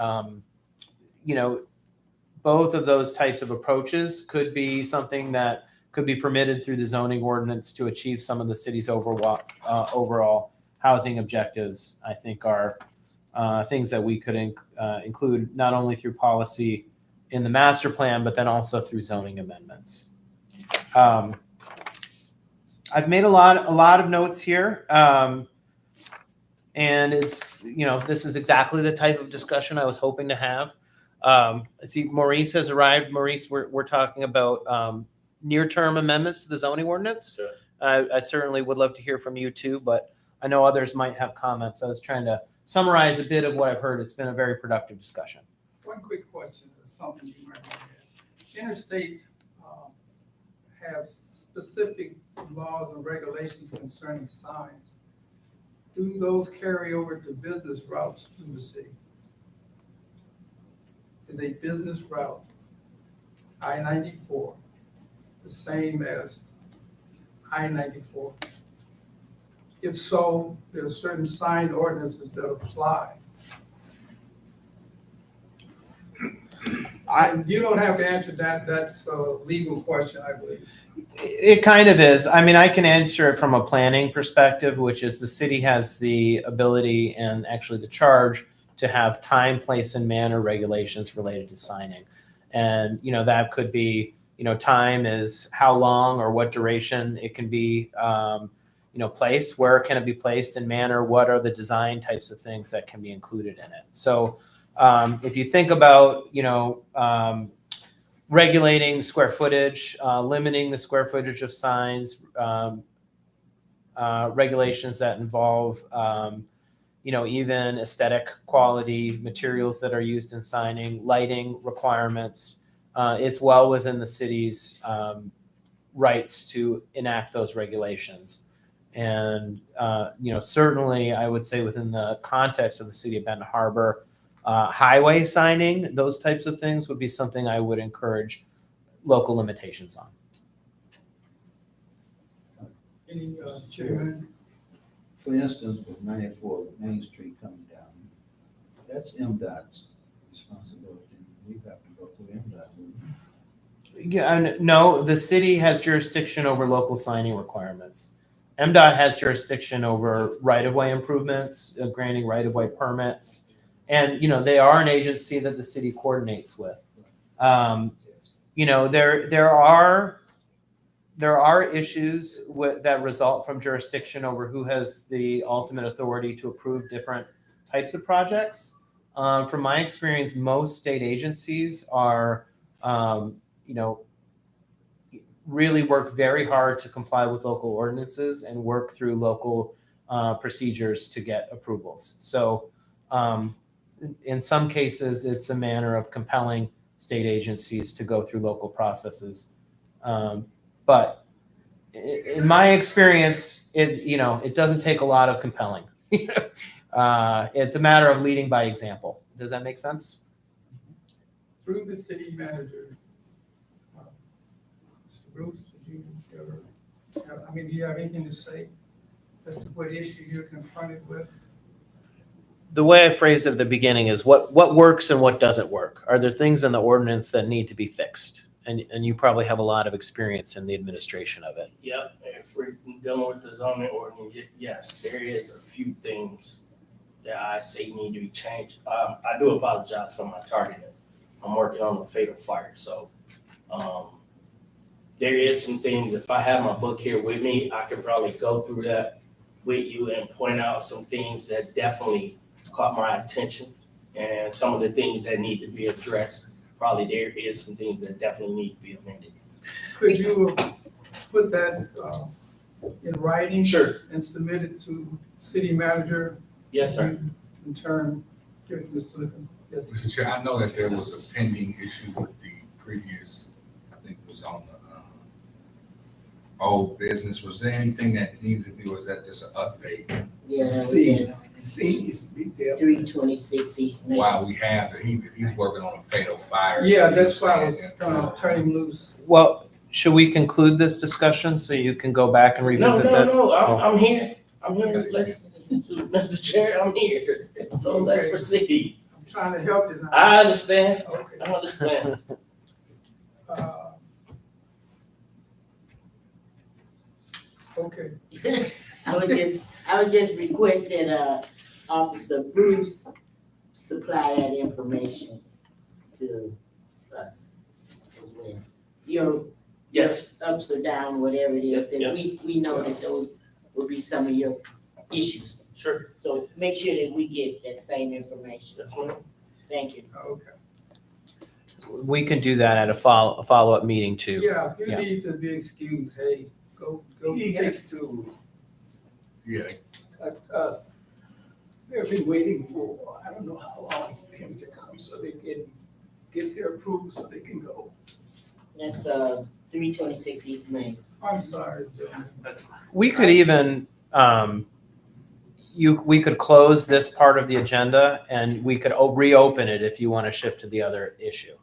both of those types of approaches could be something that could be permitted through the zoning ordinance to achieve some of the city's overall housing objectives, I think are things that we could include not only through policy in the master plan, but then also through zoning amendments. I've made a lot of notes here, and it's this is exactly the type of discussion I was hoping to have. I see Maurice has arrived. Maurice, we're talking about near-term amendments to the zoning ordinance. Sure. I certainly would love to hear from you too, but I know others might have comments. I was trying to summarize a bit of what I've heard, it's been a very productive discussion.
One quick question, or something you might want to add. Interstate have specific laws and regulations concerning signs. Do those carry over to business routes through the city? Is a business route, I-94, the same as I-94? If so, there are certain sign ordinances that apply. You don't have to answer that, that's a legal question, I believe.
It kind of is. I mean, I can answer it from a planning perspective, which is the city has the ability and actually the charge to have time, place, and manner regulations related to signing. And, you know, that could be, you know, time is how long or what duration it can be, you know, placed, where can it be placed, and manner, what are the design types of things that can be included in it. So if you think about, you know, regulating square footage, limiting the square footage of signs, regulations that involve, you know, even aesthetic quality materials that are used in signing, lighting requirements. It's well within the city's rights to enact those regulations. And, you know, certainly I would say within the context of the city of Benton Harbor, highway signing, those types of things would be something I would encourage local limitations on.
Any, Chairman?
For instance, with 94 Main Street coming down, that's MDOT's responsibility. We have to go through MDOT.
Yeah, no, the city has jurisdiction over local signing requirements. MDOT has jurisdiction over right-of-way improvements, granting right-of-way permits. And, you know, they are an agency that the city coordinates with. You know, there are issues that result from jurisdiction over who has the ultimate authority to approve different types of projects. From my experience, most state agencies are, you know, really work very hard to comply with local ordinances and work through local procedures to get approvals. So in some cases, it's a manner of compelling state agencies to go through local processes. But in my experience, it doesn't take a lot of compelling. It's a matter of leading by example. Does that make sense?
Through the city manager, Mr. Bruce, did you ever, do you have anything to say as to what issues you're confronted with?
The way I phrased it at the beginning is what works and what doesn't work. Are there things in the ordinance that need to be fixed? And you probably have a lot of experience in the administration of it.
Yep, if we're dealing with the zoning ordinance, yes, there is a few things that I say need to be changed. I do apologize for my tardiness. I'm working on the fatal fire, so there is some things. If I have my book here with me, I could probably go through that with you and point out some things that definitely caught my attention and some of the things that need to be addressed. Probably there is some things that definitely need to be amended.
Could you put that in writing?
Sure.
And submit it to city manager?
Yes, sir.
In turn, give it to Mr. Lippens. Yes.
Mr. Chair, I know that there was a pending issue with the previous, I think it was on the old business. Was there anything that needed to be, was that just an update?
Yeah,
C needs to be dealt with.
326 East Main.
While we have, he's working on a fatal fire.
Yeah, that's why I was
Saying that,
turning loose.
Well, should we conclude this discussion so you can go back and revisit that?
No, I'm here. I'm here. Let's, Mr. Chair, I'm here. So let's
Okay.
proceed.
I'm trying to help you now.
I understand.
Okay.
I understand.
Okay.
I would just request that Officer Bruce supply that information to us as well. Your
Yes,
ups or down, whatever it is,
Yeah.
that we know that those will be some of your issues.
sure.
So make sure that we get that same information.
That's fine.
Thank you.
Okay.
We can do that at a follow-up meeting too.
Yeah, if you
Yeah.
need to be excused, hey, go.
He
take-
has to
Yeah,
they've been waiting for, I don't know how long for him to come so they can get their approval so they can go.
That's, 326 East Main.
I'm sorry, Joe.
We could even, we could close this part of the agenda and we could reopen it if you want to shift to the other issue.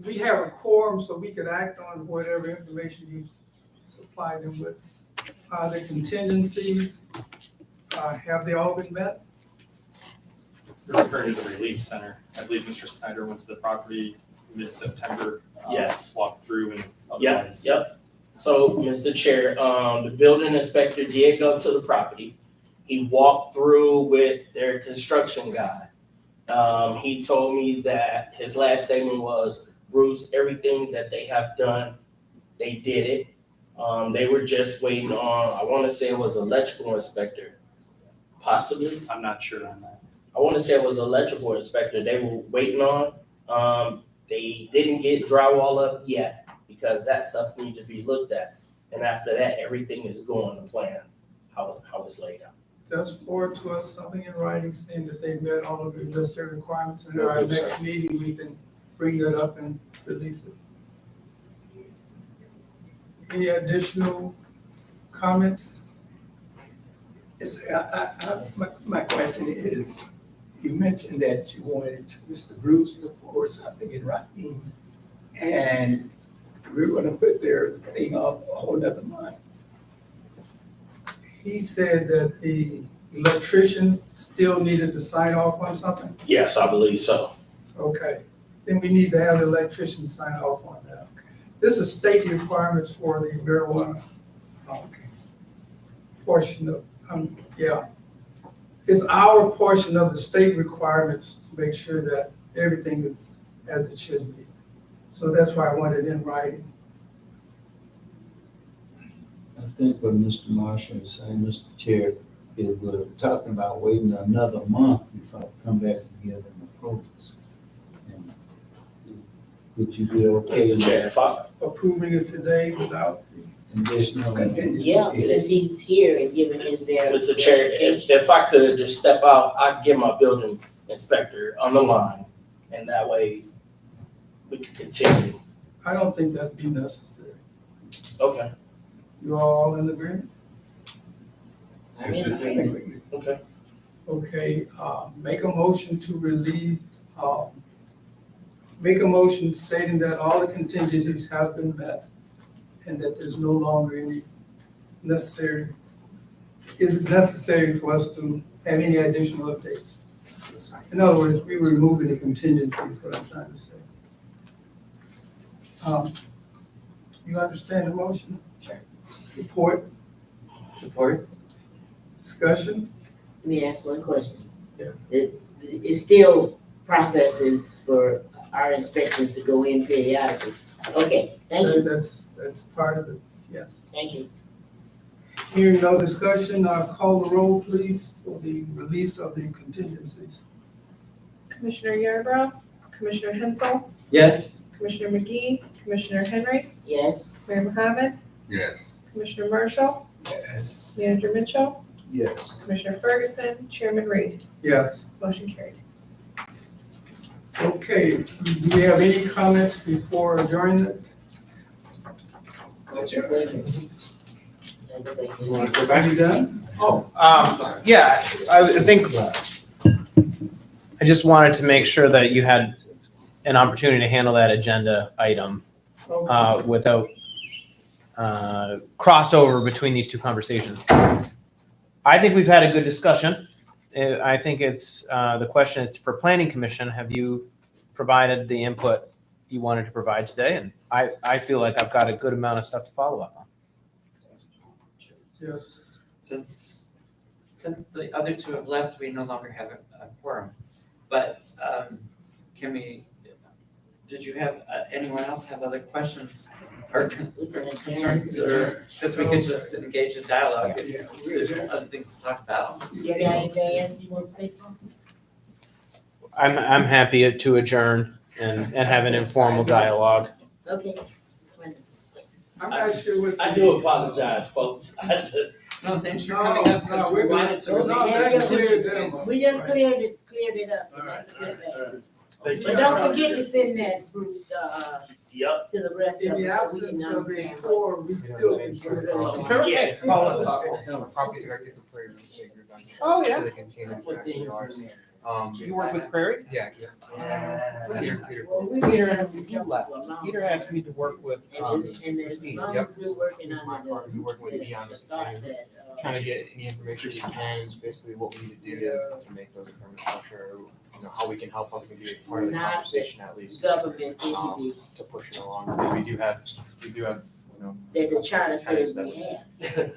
We have a quorum, so we could act on whatever information you supply them with. The contingencies, have they all been met?
Referring to the relief center, I believe Mr. Snyder went to the property mid-September.
Yes.
Walked through and
Yep,
otherwise.
yep. So, Mr. Chair, the building inspector did go to the property. He walked through with their construction guy. He told me that his last statement was, Bruce, everything that they have done, they did it. They were just waiting on, I wanna say it was electrical inspector, possibly.
I'm not sure on that.
I wanna say it was electrical inspector they were waiting on. They didn't get drywall up yet because that stuff needed to be looked at. And after that, everything is going to plan, how it's laid out.
Just forward to us something in writing saying that they met all of the necessary requirements, and at our
Will do,
next meeting, we can bring that up and release it. Any additional comments?
My question is, you mentioned that you wanted Mr. Bruce to pour something in writing, and we're gonna put their thing up a whole nother month.
He said that the electrician still needed to sign off on something.
Yes, I believe so.
Okay, then we need to have the electrician sign off on that. This is state requirements for the marijuana portion of, yeah. It's our portion of the state requirements to make sure that everything is as it should be. So that's why I wanted it in writing.
I think what Mr. Marshall is saying, Mr. Chair, is we're talking about waiting another month before I come back and give them approvals. And would you be okay
Mr.
with
Chair,
that
if I,
Approving it today without
conditional?
Yeah, since he's here and giving his
Mr. Chair, if I could just step out, I'd get my building inspector on the line, and that way we can continue.
I don't think that'd be necessary.
Okay,
You all in agreement?
I'm in agreement.
okay.
Okay, make a motion to relieve, make a motion stating that all the contingencies have been met and that there's no longer any necessary, is it necessary for us to have any additional updates? In other words, we were removing the contingencies, what I'm trying to say. You understand the motion?
Sure.
Support,
Support?
Let
discussion?
me ask one question.
Yeah.
It still processes for our inspections to go in periodically. Okay, thank you,
That's part of it, yes.
thank you.
Hearing no discussion, call the roll, please, for the release of the contingencies.
Commissioner Yarbrough, Commissioner Hensel,
Yes.
Commissioner McGee, Commissioner Henry,
Yes,
Mayor Mohammed,
Yes.
Commissioner Marshall,
Yes.
Manager Mitchell,
Yes.
Commissioner Ferguson, Chairman Reed.
Yes.
Motion carried.
Okay, do we have any comments before adjournment?
wait a minute.
You want to go back? You done? Oh,
Yeah, I think I just wanted to make sure that you had an opportunity to handle that agenda item
okay.
without crossover between these two conversations. I think we've had a good discussion. I think it's, the question is for Planning Commission, have you provided the input you wanted to provide today? And I feel like I've got a good amount of stuff to follow up on.
Yes.
Since the other two have left, we no longer have a quorum. But can we, did you have, anyone else have other questions or
We can adjourn.
concerns? Or, because we could just engage in dialogue if
Yeah,
there's other things to talk about.
You got anything else you want to say, Tom?
I'm happy to adjourn and have an informal dialogue.
Okay.
I'm not sure what.
I do apologize, folks.
No, thanks for coming up, because we wanted to
No,
release
that
the
cleared
contingencies.
We just cleared it up, and that's a good thing. But don't forget to send that, Bruce,
Yep.
to the rest
In
of
the
us, so we
absence
can
of a
understand.
quorum, we still need to.
So, yeah.
Paul, property director for Prairie Real Estate Group.
Oh, yeah.
To the container
Put
factory
things
ours.
in there.
You work with Prairie?
Yeah.
Yeah.
Well, we
Peter,
been
you left. Peter asked me to work with,
And as
Christine,
long as
yep.
we're working
My
under
part, we work with
the,
Dion
the
this
thought
afternoon.
that,
trying to get any information we can, basically what we need to do to make those a permanent structure, you know, how we can help, how we can be a part of the
Not
conversation at least,
government entity
to push it along. We do have, you know.
that the charter says
that
we
we-
have.